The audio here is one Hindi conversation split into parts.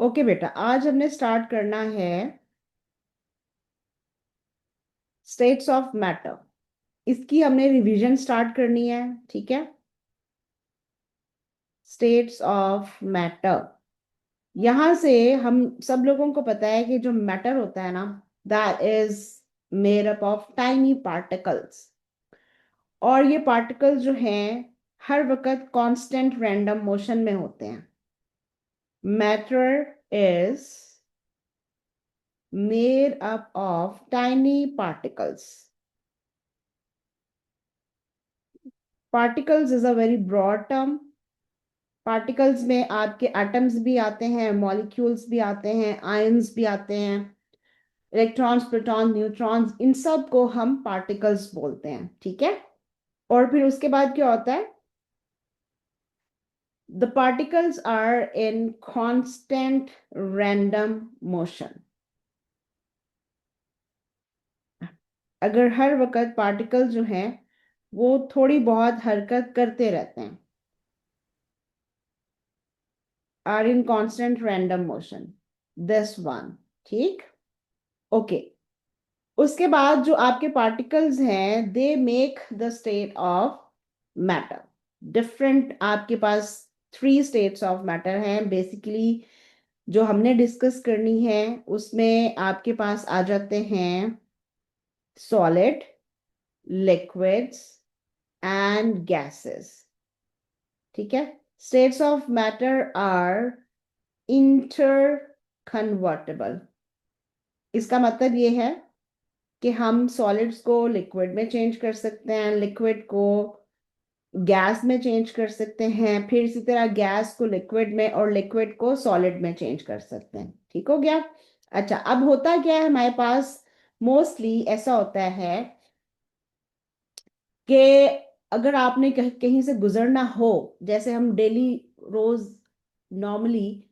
ओके बेटा, आज हमने स्टार्ट करना है स्टेट्स ऑफ मैटर। इसकी हमने रिवीजन स्टार्ट करनी है। ठीक है, स्टेट्स ऑफ मैटर। यहां से हम सब लोगों को पता है कि जो मैटर होता है ना, that is made up of tiny particles. और ये पार्टिकल्स जो हैं हर वक्त कांस्टेंट रैंडम मोशन में होते हैं। Matter is made up of tiny particles. Particles is a very broad term. Particles में आपके एटम्स भी आते हैं, मॉलिक्यूल्स भी आते हैं, आयंस भी आते हैं, इलेक्ट्रॉन्स, प्रोटॉन, न्यूट्रॉन्स, इन सब को हम पार्टिकल्स बोलते हैं। ठीक है, और फिर उसके बाद क्या होता है? The particles are in constant random motion. अगर हर वक्त पार्टिकल्स जो हैं वो थोड़ी बहुत हरकत करते रहते हैं, are in constant random motion, this one. ठीक, ओके। उसके बाद जो आपके पार्टिकल्स हैं they make the state of matter. Different आपके पास थ्री स्टेट्स ऑफ मैटर हैं बेसिकली। जो हमने डिस्कस करनी है उसमें आपके पास आ जाते हैं सॉलिड, लिक्विड्स एंड गैसेस। ठीक है, states of matter are interconvertible. इसका मतलब ये है कि हम सॉलिड्स को लिक्विड में चेंज कर सकते हैं, लिक्विड को गैस में चेंज कर सकते हैं, फिर इसी तरह गैस को लिक्विड में और लिक्विड को सॉलिड में चेंज कर सकते हैं। ठीक हो गया? अच्छा, अब होता क्या है हमारे पास? मोस्टली ऐसा होता है कि अगर आपने कहीं से गुजरना हो, जैसे हम डेली रोज नॉर्मली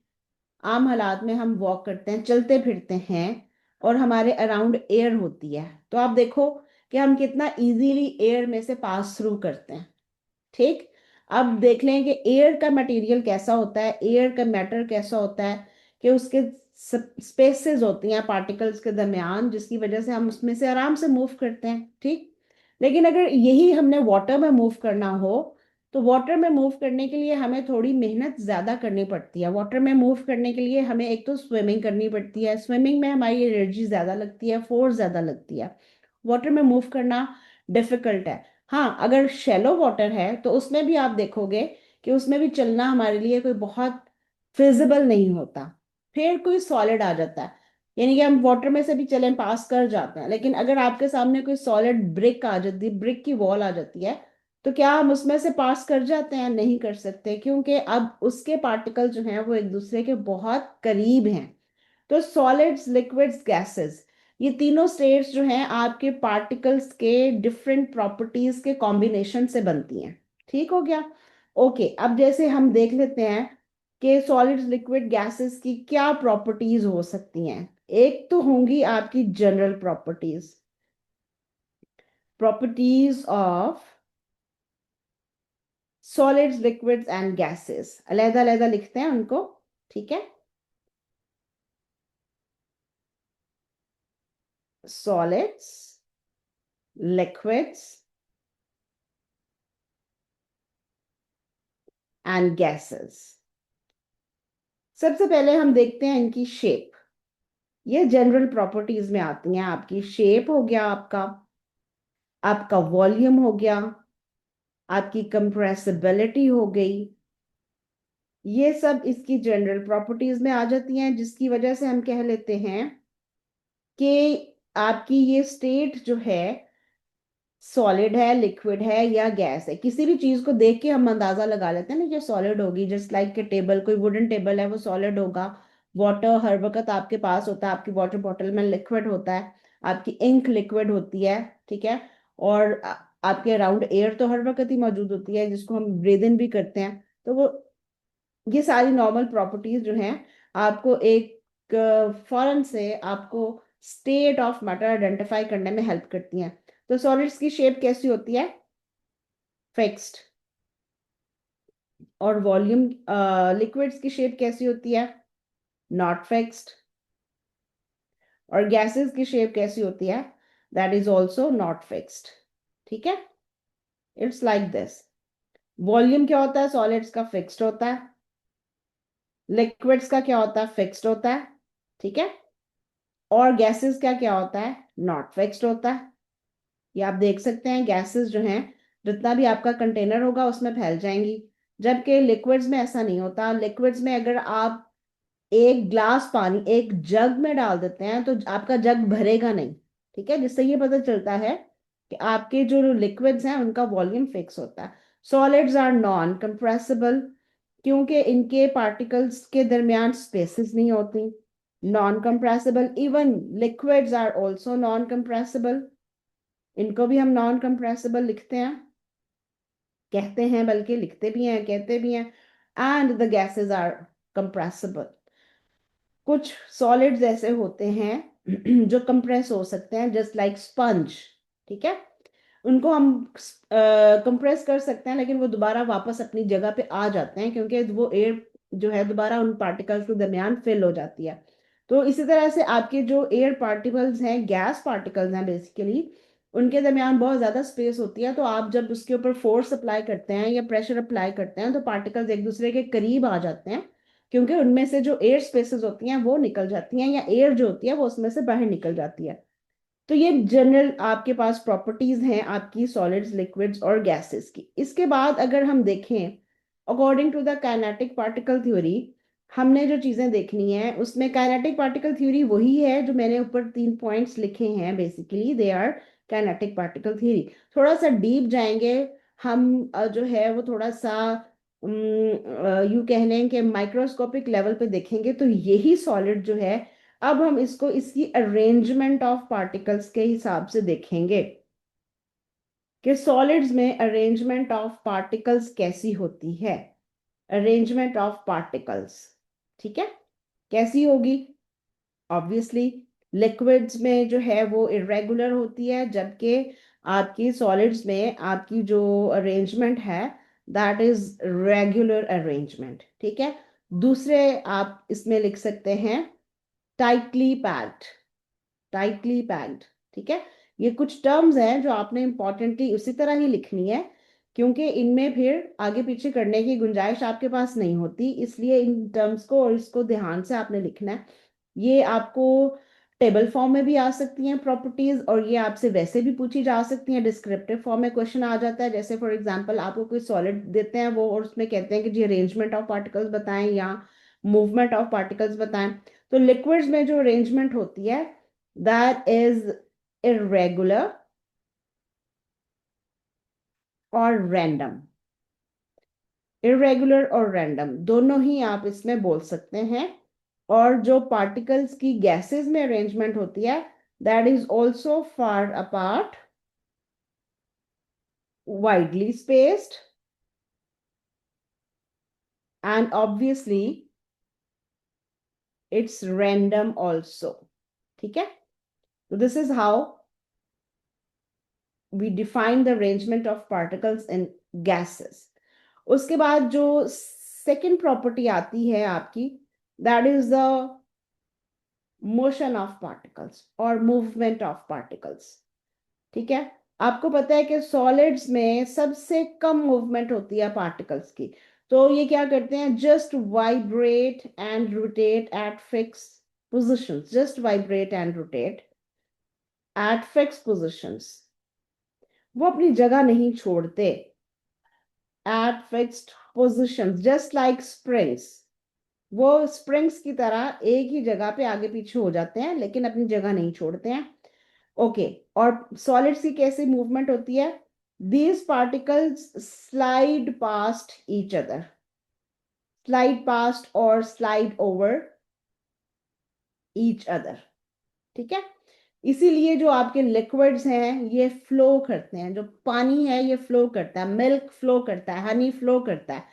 आम हालात में हम वॉक करते हैं, चलते फिरते हैं, और हमारे अराउंड एयर होती है, तो आप देखो कि हम कितना इजीली एयर में से पास थ्रू करते हैं। ठीक, अब देख लें कि एयर का मटेरियल कैसा होता है, एयर का मैटर कैसा होता है, कि उसके स्पेसेस होती हैं पार्टिकल्स के दरमियान, जिसकी वजह से हम उसमें से आराम से मूव करते हैं। ठीक, लेकिन अगर यही हमने वाटर में मूव करना हो, तो वाटर में मूव करने के लिए हमें थोड़ी मेहनत ज्यादा करनी पड़ती है। वाटर में मूव करने के लिए हमें एक तो स्विमिंग करनी पड़ती है, स्विमिंग में हमारी एनर्जी ज्यादा लगती है, फोर्स ज्यादा लगती है। वाटर में मूव करना डिफिकल्ट है। हाँ, अगर शैलो वाटर है तो उसमें भी आप देखोगे कि उसमें भी चलना हमारे लिए कोई बहुत फिजिबल नहीं होता। फिर कोई सॉलिड आ जाता है, यानी कि हम वाटर में से भी चलें पास कर जाते हैं, लेकिन अगर आपके सामने कोई सॉलिड ब्रिक आ जाती है, ब्रिक की वॉल आ जाती है, तो क्या हम उसमें से पास कर जाते हैं? नहीं कर सकते, क्योंकि अब उसके पार्टिकल जो हैं वो एक दूसरे के बहुत करीब हैं। तो सॉलिड्स, लिक्विड्स, गैसेस, ये तीनों स्टेट्स जो हैं आपके पार्टिकल्स के डिफरेंट प्रॉपर्टीज के कॉम्बिनेशन से बनती हैं। ठीक हो गया? ओके, अब जैसे हम देख लेते हैं कि सॉलिड्स, लिक्विड, गैसेस की क्या प्रॉपर्टीज हो सकती हैं। एक तो होंगी आपकी general properties, properties of solids, liquids and gases. अलग अलग लिखते हैं उनको। ठीक है, सॉलिड्स, लिक्विड्स एंड गैसेस। सबसे पहले हम देखते हैं इनकी शेप। ये जनरल प्रॉपर्टीज में आती हैं। आपकी शेप हो गया, आपका आपका वॉल्यूम हो गया, आपकी कंप्रेसिबिलिटी हो गई। ये सब इसकी जनरल प्रॉपर्टीज में आ जाती हैं, जिसकी वजह से हम कह लेते हैं कि आपकी ये स्टेट जो है सॉलिड है, लिक्विड है या गैस है। किसी भी चीज को देख के हम अंदाजा लगा लेते हैं ना, ये सॉलिड होगी। जस्ट लाइक के टेबल, कोई वुडन टेबल है वो सॉलिड होगा। वाटर हर वक्त आपके पास होता है, आपकी वाटर बॉटल में लिक्विड होता है, आपकी इंक लिक्विड होती है। ठीक है, और आपके अराउंड एयर तो हर वक्त ही मौजूद होती है, जिसको हम ब्रीद इन भी करते हैं। तो वो ये सारी नॉर्मल प्रॉपर्टीज जो हैं आपको एक फौरन से आपको स्टेट ऑफ मैटर आइडेंटिफाई करने में हेल्प करती हैं। तो सॉलिड्स की शेप कैसी होती है? फिक्स्ड। और वॉल्यूम, लिक्विड्स की शेप कैसी होती है? Not fixed. और गैसेस की शेप कैसी होती है? That is also not fixed. ठीक है, इट्स लाइक दिस। वॉल्यूम क्या होता है? सॉलिड्स का फिक्स्ड होता है। लिक्विड्स का क्या होता है? फिक्स्ड होता है। ठीक है, और गैसेस का क्या होता है? नॉट फिक्स्ड होता है। ये आप देख सकते हैं, गैसेस जो हैं जितना भी आपका कंटेनर होगा उसमें फैल जाएंगी, जबकि लिक्विड्स में ऐसा नहीं होता। लिक्विड्स में अगर आप एक ग्लास पानी एक जग में डाल देते हैं तो आपका जग भरेगा नहीं। ठीक है, जिससे ये पता चलता है कि आपके जो लिक्विड्स हैं उनका वॉल्यूम फिक्स होता है। सॉलिड्स आर नॉन कंप्रेसिबल, क्योंकि इनके पार्टिकल्स के दरमियान स्पेसेस नहीं होती। Non compressible, even liquids are also non compressible. इनको भी हम नॉन कंप्रेसिबल लिखते हैं, कहते हैं, बल्कि लिखते भी हैं, कहते भी हैं। And the gases are compressible. कुछ सॉलिड्स ऐसे होते हैं जो कंप्रेस हो सकते हैं, जस्ट लाइक स्पंज। ठीक है, उनको हम कंप्रेस कर सकते हैं, लेकिन वो दोबारा वापस अपनी जगह पे आ जाते हैं, क्योंकि वो एयर जो है दोबारा उन पार्टिकल्स के दरमियान फिल हो जाती है। तो इसी तरह से आपके जो एयर पार्टिकल्स हैं, गैस पार्टिकल्स हैं बेसिकली, उनके दरमियान बहुत ज़्यादा स्पेस होती है। तो आप जब उसके ऊपर फोर्स अप्लाई करते हैं या प्रेशर अप्लाई करते हैं तो पार्टिकल्स एक दूसरे के करीब आ जाते हैं, क्योंकि उनमें से जो एयर स्पेसेस होती हैं वो निकल जाती हैं, या एयर जो होती है वो उसमें से बाहर निकल जाती है। तो ये जनरल आपके पास प्रॉपर्टीज हैं आपकी सॉलिड्स, लिक्विड्स और गैसेस की। इसके बाद अगर हम देखें, according to the kinetic particle theory, हमने जो चीजें देखनी है उसमें काइनेटिक पार्टिकल थ्योरी वही है जो मैंने ऊपर 3 पॉइंट्स लिखे हैं। Basically they are kinetic particle theory. थोड़ा सा डीप जाएंगे हम, जो है वो थोड़ा सा यू कह लें कि माइक्रोस्कोपिक लेवल पे देखेंगे तो यही सॉलिड जो है, अब हम इसको इसकी अरेंजमेंट ऑफ पार्टिकल्स के हिसाब से देखेंगे कि सॉलिड्स में अरेंजमेंट ऑफ पार्टिकल्स कैसी होती है। अरेंजमेंट ऑफ पार्टिकल्स, ठीक है, कैसी होगी? ऑब्वियसली लिक्विड्स में जो है वो इरेगुलर होती है, जबकि आपकी सॉलिड्स में आपकी जो अरेंजमेंट है दैट इज रेगुलर अरेंजमेंट। ठीक है, दूसरे आप इसमें लिख सकते हैं टाइटली पैक्ड। टाइटली पैक्ड, ठीक है। ये कुछ टर्म्स हैं जो आपने इंपॉर्टेंटली उसी तरह ही लिखनी है, क्योंकि इनमें फिर आगे पीछे करने की गुंजाइश आपके पास नहीं होती, इसलिए इन टर्म्स को और इसको ध्यान से आपने लिखना है। ये आपको टेबल फॉर्म में भी आ सकती हैं प्रॉपर्टीज, और ये आपसे वैसे भी पूछी जा सकती हैं। डिस्क्रिप्टिव फॉर्म में क्वेश्चन आ जाता है, जैसे फॉर एग्जांपल आपको कोई सॉलिड देते हैं वो, और उसमें कहते हैं कि जी अरेंजमेंट ऑफ पार्टिकल्स बताएं या मूवमेंट ऑफ पार्टिकल्स बताएं। तो लिक्विड्स में जो अरेंजमेंट होती है दैट इज इरेगुलर और रैंडम। इरेगुलर और रैंडम दोनों ही आप इसमें बोल सकते हैं। और जो पार्टिकल्स की गैसेस में अरेंजमेंट होती है that is also far apart, widely spaced, and obviously it's random also. ठीक है, तो this is how we define the arrangement of particles in gases. उसके बाद जो सेकेंड प्रॉपर्टी आती है आपकी, that is the motion of particles और मूवमेंट ऑफ पार्टिकल्स। ठीक है, आपको पता है कि सॉलिड्स में सबसे कम मूवमेंट होती है पार्टिकल्स की। तो ये क्या करते हैं? Just vibrate and rotate at fix positions. Just vibrate and rotate at fix positions. वो अपनी जगह नहीं छोड़ते। At fixed positions, just like springs. वो स्प्रिंग्स की तरह एक ही जगह पे आगे पीछे हो जाते हैं, लेकिन अपनी जगह नहीं छोड़ते हैं। ओके, और सॉलिड्स की कैसी मूवमेंट होती है? These particles slide past each other. Slide past और स्लाइड ओवर ईच अदर। ठीक है, इसीलिए जो आपके लिक्विड्स हैं ये फ्लो करते हैं। जो पानी है ये फ्लो करता है, मिल्क फ्लो करता है, हनी फ्लो करता है।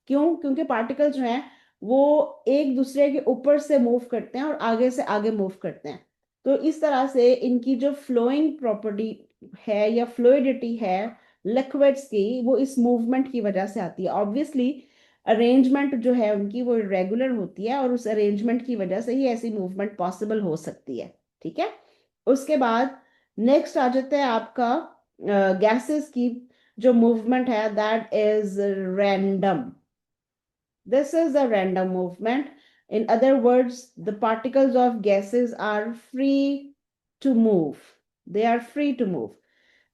क्यों? क्योंकि पार्टिकल्स जो हैं वो एक दूसरे के ऊपर से मूव करते हैं और आगे से आगे मूव करते हैं। तो इस तरह से इनकी जो फ्लोइंग प्रॉपर्टी है या फ्लूइडिटी है लिक्विड्स की, वो इस मूवमेंट की वजह से आती है। ऑब्वियसली अरेंजमेंट जो है उनकी वो इरेगुलर होती है और उस अरेंजमेंट की वजह से ही ऐसी मूवमेंट पॉसिबल हो सकती है। ठीक है, उसके बाद नेक्स्ट आ जाता है आपका गैसेस की जो मूवमेंट है, that is random. This is a random movement. In other words, the particles of gases are free to move. They are free to move.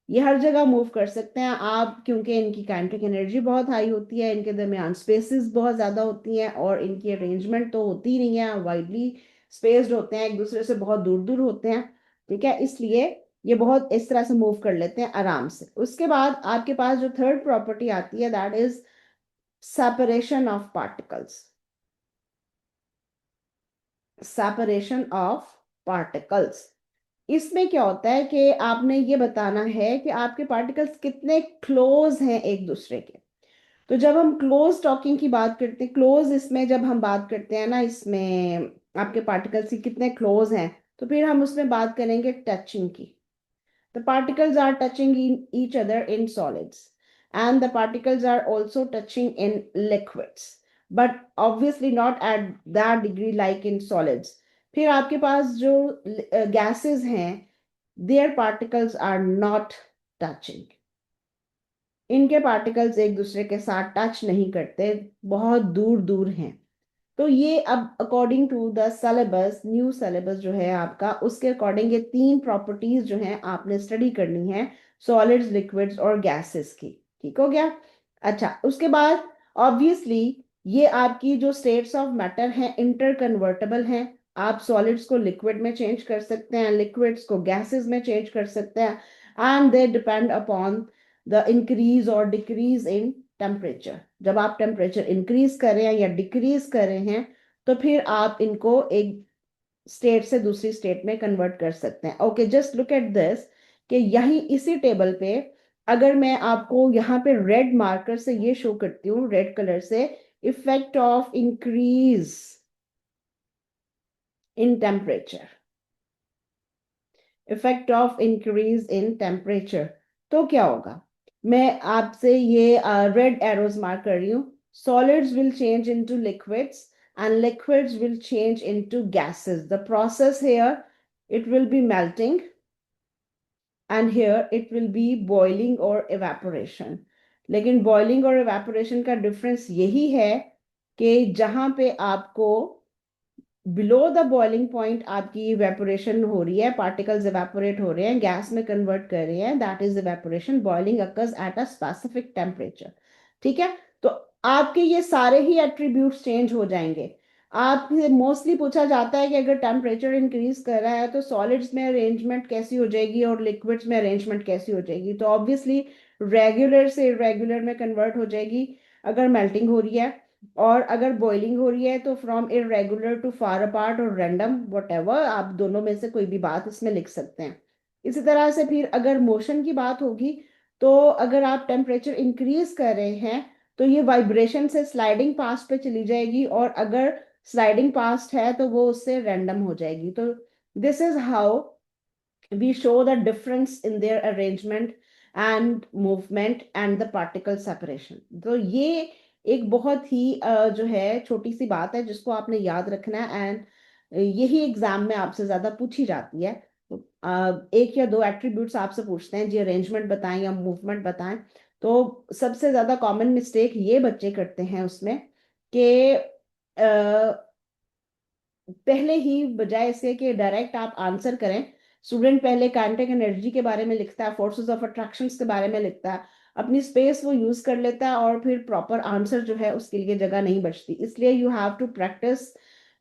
ये हर जगह मूव कर सकते हैं आप, क्योंकि इनकी काइनेटिक एनर्जी बहुत हाई होती है, इनके दरमियान स्पेसेस बहुत ज़्यादा होती हैं और इनकी अरेंजमेंट तो होती नहीं है, वाइडली स्पेस्ड होते हैं, एक दूसरे से बहुत दूर दूर होते हैं। ठीक है, इसलिए ये बहुत इस तरह से मूव कर लेते हैं आराम से। उसके बाद आपके पास जो थर्ड प्रॉपर्टी आती है, that is separation of particles। separation of particles, इसमें क्या होता है कि आपने ये बताना है कि आपके पार्टिकल्स कितने क्लोज हैं एक दूसरे के। तो जब हम क्लोज टॉकिंग की बात करते हैं, क्लोज इसमें जब हम बात करते हैं ना, इसमें आपके पार्टिकल्स की कितने क्लोज हैं, तो फिर हम उसमें बात करेंगे टचिंग की। The particles are touching each other in solids, and the particles are also touching in liquids, but obviously not at that degree like in solids. फिर आपके पास जो gases हैं, their particles are not touching. इनके पार्टिकल्स एक दूसरे के साथ टच नहीं करते, बहुत दूर दूर हैं। तो ये अब according to the syllabus, new syllabus जो है आपका, उसके अकॉर्डिंग ये तीन प्रॉपर्टीज जो हैं आपने स्टडी करनी है, सॉलिड्स, लिक्विड्स और गैसेस की। ठीक हो गया? अच्छा, उसके बाद ऑब्वियसली ये आपकी जो स्टेट्स ऑफ मैटर हैं इंटर कन्वर्टेबल हैं। आप सॉलिड्स को लिक्विड में चेंज कर सकते हैं, लिक्विड्स को गैसेस में चेंज कर सकते हैं, and they depend upon the increase और डिक्रीज इन टेम्परेचर। जब आप टेम्परेचर इंक्रीज कर रहे हैं या डिक्रीज कर रहे हैं, तो फिर आप इनको एक स्टेट से दूसरी स्टेट में कन्वर्ट कर सकते हैं। Okay, just look at this कि यहीं इसी टेबल पे अगर मैं आपको यहाँ पे रेड मार्कर से ये शो करती हूँ, रेड कलर से, effect of increase in temperature, effect of increase in temperature, तो क्या होगा? मैं आपसे ये रेड एरोज मार्क कर रही हूँ। Solids will change into liquids and liquids will change into gases. The process here, it will be melting, and here it will be boiling or evaporation. लेकिन boiling और evaporation का difference यही है कि जहां पे आपको बिलो द बॉइलिंग पॉइंट आपकी इवेपोरेशन हो रही है, पार्टिकल्स इवेपोरेट हो रहे हैं, गैस में कन्वर्ट कर रहे हैं, that is evaporation. Boiling occurs at a specific temperature. ठीक है, तो आपके ये सारे ही एट्रीब्यूट्स चेंज हो जाएंगे। आपसे मोस्टली पूछा जाता है कि अगर टेम्परेचर इंक्रीज कर रहा है तो सॉलिड्स में अरेंजमेंट कैसी हो जाएगी और लिक्विड्स में अरेंजमेंट कैसी हो जाएगी। तो ऑब्वियसली रेगुलर से इरेगुलर में कन्वर्ट हो जाएगी अगर मेल्टिंग हो रही है, और अगर बॉइलिंग हो रही है तो from irregular to far apart और रैंडम, वटेवर, आप दोनों में से कोई भी बात इसमें लिख सकते हैं। इसी तरह से फिर अगर मोशन की बात होगी, तो अगर आप टेम्परेचर इंक्रीज कर रहे हैं तो ये वाइब्रेशन से स्लाइडिंग पास्ट पे चली जाएगी, और अगर स्लाइडिंग पास्ट है तो वो उससे रैंडम हो जाएगी। तो this is how we show the difference in their arrangement and movement and the particle separation। तो ये एक बहुत ही जो है छोटी सी बात है जिसको आपने याद रखना है, एंड यही एग्जाम में आपसे ज्यादा पूछी जाती है। तो, एक या दो एट्रीब्यूट्स आपसे पूछते हैं जी, अरेंजमेंट बताएं या मूवमेंट बताएं। तो सबसे ज्यादा कॉमन मिस्टेक ये बच्चे करते हैं उसमें कि पहले ही बजाय इसके कि डायरेक्ट आप आंसर करें, स्टूडेंट पहले काइनेटिक एनर्जी के बारे में लिखता है, फोर्सेस ऑफ अट्रैक्शंस के बारे में लिखता है, अपनी स्पेस वो यूज कर लेता है, और फिर प्रॉपर आंसर जो है उसके लिए जगह नहीं बचती। इसलिए you have to practice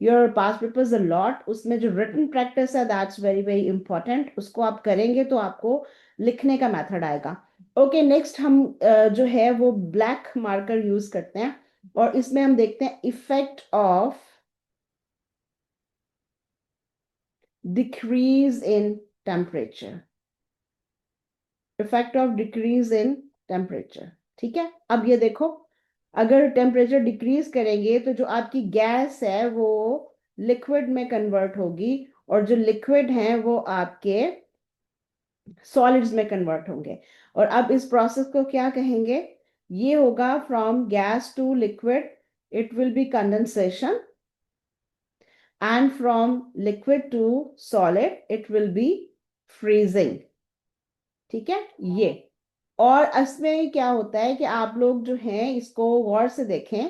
your past papers a lot. उसमें जो रिटन प्रैक्टिस है, दैट्स वेरी वेरी इंपॉर्टेंट। उसको आप करेंगे तो आपको लिखने का मेथड आएगा। ओके, नेक्स्ट हम जो है वो ब्लैक मार्कर यूज करते हैं, और इसमें हम देखते हैं effect of decrease in temperature, effect of decrease in temperature. ठीक है, अब ये देखो, अगर टेम्परेचर डिक्रीज करेंगे तो जो आपकी गैस है वो लिक्विड में कन्वर्ट होगी, और जो लिक्विड है वो आपके सॉलिड्स में कन्वर्ट होंगे। और अब इस प्रोसेस को क्या कहेंगे? ये होगा from gas to liquid it will be condensation, and from liquid to solid it will be freezing. ठीक है ये। और इसमें क्या होता है कि आप लोग जो हैं इसको गौर से देखें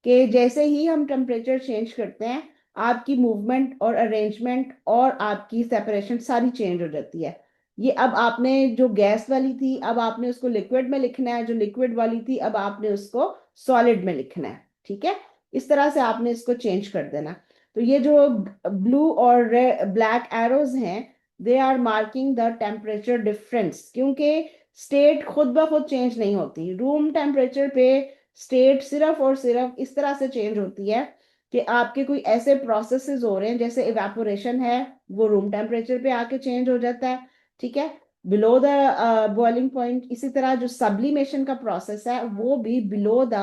कि जैसे ही हम टेम्परेचर चेंज करते हैं आपकी मूवमेंट और अरेंजमेंट और आपकी सेपरेशन सारी चेंज हो जाती है। ये अब आपने जो गैस वाली थी अब आपने उसको लिक्विड में लिखना है, जो लिक्विड वाली थी अब आपने उसको सॉलिड में लिखना है। ठीक है, इस तरह से आपने इसको चेंज कर देना। तो ये जो ब्लू और ब्लैक एरोज हैं they are marking the temperature difference, क्योंकि स्टेट खुद ब खुद चेंज नहीं होती। रूम टेम्परेचर पे स्टेट सिर्फ और सिर्फ इस तरह से चेंज होती है कि आपके कोई ऐसे प्रोसेसेस हो रहे हैं, जैसे इवेपोरेशन है वो रूम टेम्परेचर पे आके चेंज हो जाता है। ठीक है, बिलो द बॉइलिंग पॉइंट। इसी तरह जो सब्लिमेशन का प्रोसेस है वो भी बिलो द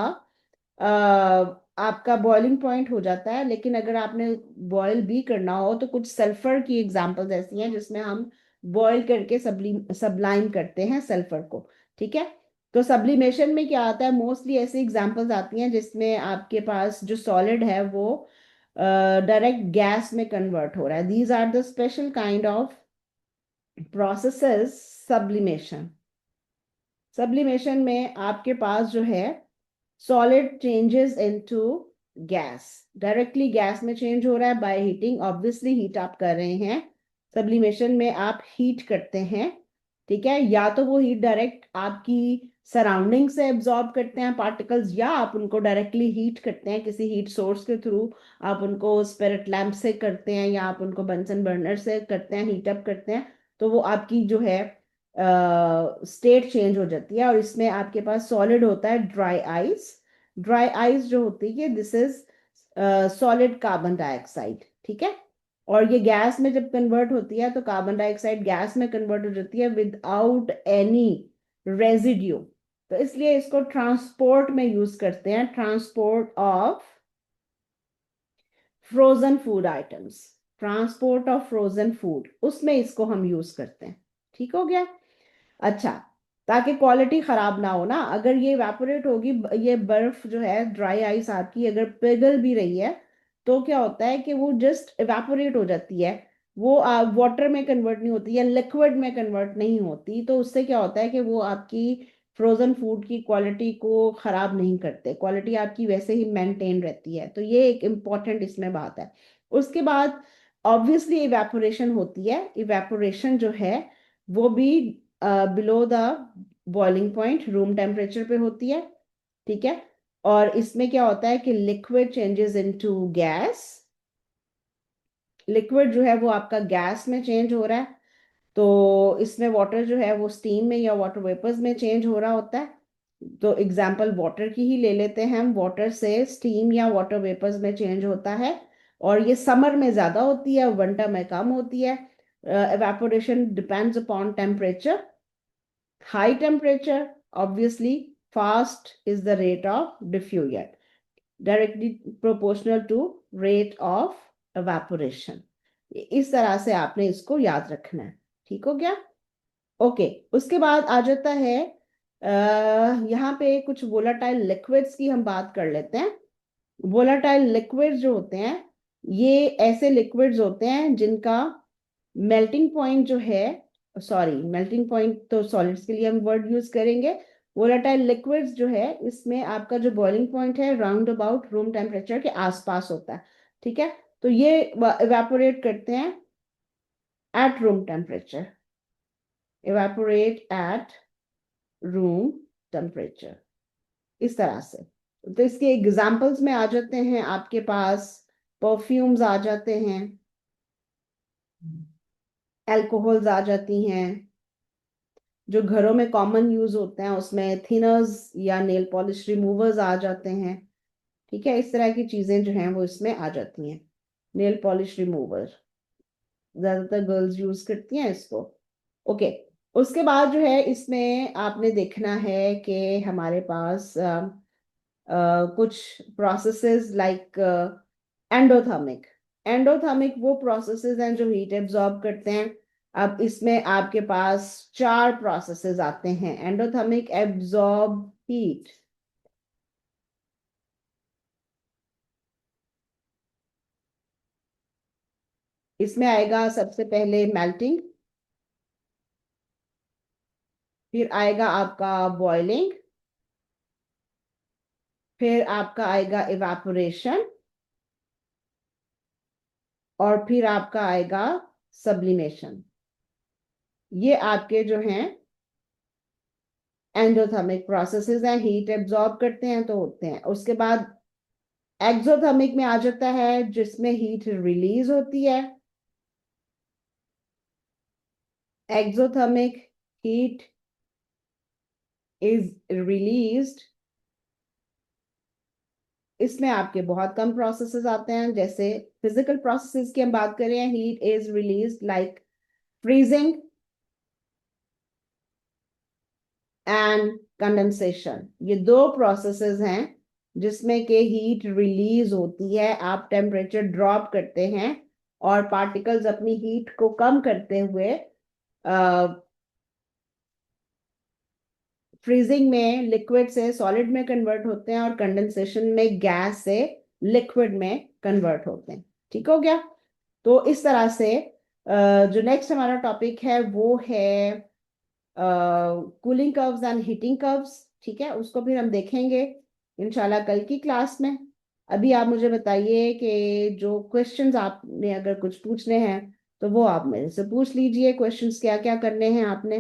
आपका बॉइलिंग पॉइंट हो जाता है। लेकिन अगर आपने बॉयल भी करना हो तो कुछ सल्फर की एग्जांपल्स ऐसी हैं जिसमें हम बॉयल करके सबलाइम करते हैं सल्फर को। ठीक है, तो सब्लिमेशन में क्या आता है, मोस्टली ऐसी एग्जांपल्स आती हैं जिसमें आपके पास जो सॉलिड है वो डायरेक्ट गैस में कन्वर्ट हो रहा है। These are the special kind of processes sublimation. Sublimation में आपके पास जो है solid changes into gas, directly gas में चेंज हो रहा है बाय हीटिंग। ऑब्वियसली हीट आप कर रहे हैं, सब्लिमेशन में आप हीट करते हैं। ठीक है, या तो वो हीट डायरेक्ट आपकी सराउंडिंग से एब्जॉर्ब करते हैं पार्टिकल्स, या आप उनको डायरेक्टली हीट करते हैं किसी हीट सोर्स के थ्रू। आप उनको स्पिरिट लैम्प से करते हैं या आप उनको बंसन बर्नर से करते हैं, हीट अप करते हैं। तो वो आपकी जो है स्टेट चेंज हो जाती है। और इसमें आपके पास सॉलिड होता है ड्राई आइस। ड्राई आइस जो होती है this is solid carbon dioxide. ठीक है, और ये गैस में जब कन्वर्ट होती है तो कार्बन डाइऑक्साइड गैस में कन्वर्ट हो जाती है विदाउट एनी रेजिड्यू। तो इसलिए इसको ट्रांसपोर्ट में यूज करते हैं, transport of frozen food items. Transport of frozen food उसमें इसको हम यूज करते हैं। ठीक हो गया। अच्छा, ताकि क्वालिटी खराब ना हो ना, अगर ये इवेपोरेट होगी, ये बर्फ जो है ड्राई आइस आपकी अगर पिघल भी रही है तो क्या होता है कि वो जस्ट इवेपोरेट हो जाती है, वो वाटर में कन्वर्ट नहीं होती या लिक्विड में कन्वर्ट नहीं होती। तो उससे क्या होता है कि वो आपकी फ्रोजन फूड की क्वालिटी को खराब नहीं करते, क्वालिटी आपकी वैसे ही मेंटेन रहती है। तो ये एक इम्पॉर्टेंट इसमें बात है। उसके बाद ऑब्वियसली इवेपोरेशन होती है। इवेपोरेशन जो है वो भी below the boiling point room temperature पे होती है। ठीक है, और इसमें क्या होता है कि liquid changes into gas. Liquid जो है वो आपका गैस में चेंज हो रहा है, तो इसमें वाटर जो है वो स्टीम में या वाटर वेपर्स में चेंज हो रहा होता है। तो एग्जाम्पल वाटर की ही ले लेते हैं हम, वाटर से स्टीम या वाटर वेपर्स में चेंज होता है। और ये समर में ज्यादा होती है, विंटर में कम होती है। evaporation depends upon temperature. High temperature, obviously, fast is the rate of diffusion, directly proportional to rate of evaporation. इस तरह से आपने इसको याद रखना है। ठीक हो गया। ओके, उसके बाद आ जाता है यहाँ पे कुछ वोलाटाइल लिक्विड्स की हम बात कर लेते हैं। वोलाटाइल लिक्विड्स जो होते हैं ये ऐसे लिक्विड्स होते हैं जिनका मेल्टिंग पॉइंट जो है, सॉरी मेल्टिंग पॉइंट तो सॉलिड्स के लिए हम वर्ड यूज करेंगे। वोलेटाइल लिक्विड्स जो है इसमें आपका जो बॉइलिंग पॉइंट है राउंड अबाउट रूम टेम्परेचर के आसपास होता है। ठीक है, तो ये इवेपोरेट करते हैं at room temperature, evaporate at room temperature, इस तरह से। तो इसके एग्जाम्पल्स में आ जाते हैं आपके पास, परफ्यूम्स आ जाते हैं, एल्कोहल्स आ जाती हैं, जो घरों में कॉमन यूज होते हैं उसमें थिनर्स या नेल पॉलिश रिमूवर्स आ जाते हैं। ठीक है, इस तरह की चीजें जो हैं वो इसमें आ जाती हैं। नेल पॉलिश रिमूवर ज्यादातर गर्ल्स यूज करती हैं इसको। ओके, उसके बाद जो है इसमें आपने देखना है कि हमारे पास कुछ प्रोसेसेस लाइक एंडोथर्मिक। एंडोथर्मिक वो प्रोसेसेस हैं जो हीट एब्जॉर्ब करते हैं। अब इसमें आपके पास चार प्रोसेसेस आते हैं। एंडोथर्मिक एब्जॉर्ब हीट, इसमें आएगा सबसे पहले मेल्टिंग, फिर आएगा आपका बॉइलिंग, फिर आपका आएगा इवापोरेशन, और फिर आपका आएगा सब्लिमेशन। ये आपके जो हैं एंडोथर्मिक प्रोसेसेस हैं, हीट एब्जॉर्ब करते हैं तो होते हैं। उसके बाद एक्सोथर्मिक में आ जाता है जिसमें हीट रिलीज होती है। एक्सोथर्मिक हीट इज रिलीज्ड, इसमें आपके बहुत कम प्रोसेसेस आते हैं। जैसे फिजिकल प्रोसेसेस की हम बात करें, heat is released like freezing and condensation. ये दो प्रोसेसेस हैं जिसमें के हीट रिलीज होती है। आप टेम्परेचर ड्रॉप करते हैं और पार्टिकल्स अपनी हीट को कम करते हुए फ्रीजिंग में लिक्विड से सॉलिड में कन्वर्ट होते हैं, और कंडेंसेशन में गैस से लिक्विड में कन्वर्ट होते हैं। ठीक हो गया। तो इस तरह से जो नेक्स्ट हमारा टॉपिक है वो है cooling curves and heating curves. ठीक है, उसको फिर हम देखेंगे इंशाल्लाह कल की क्लास में। अभी आप मुझे बताइए कि जो क्वेश्चंस आपने अगर कुछ पूछने हैं तो वो आप मेरे से पूछ लीजिए। क्वेश्चंस क्या क्या करने हैं आपने।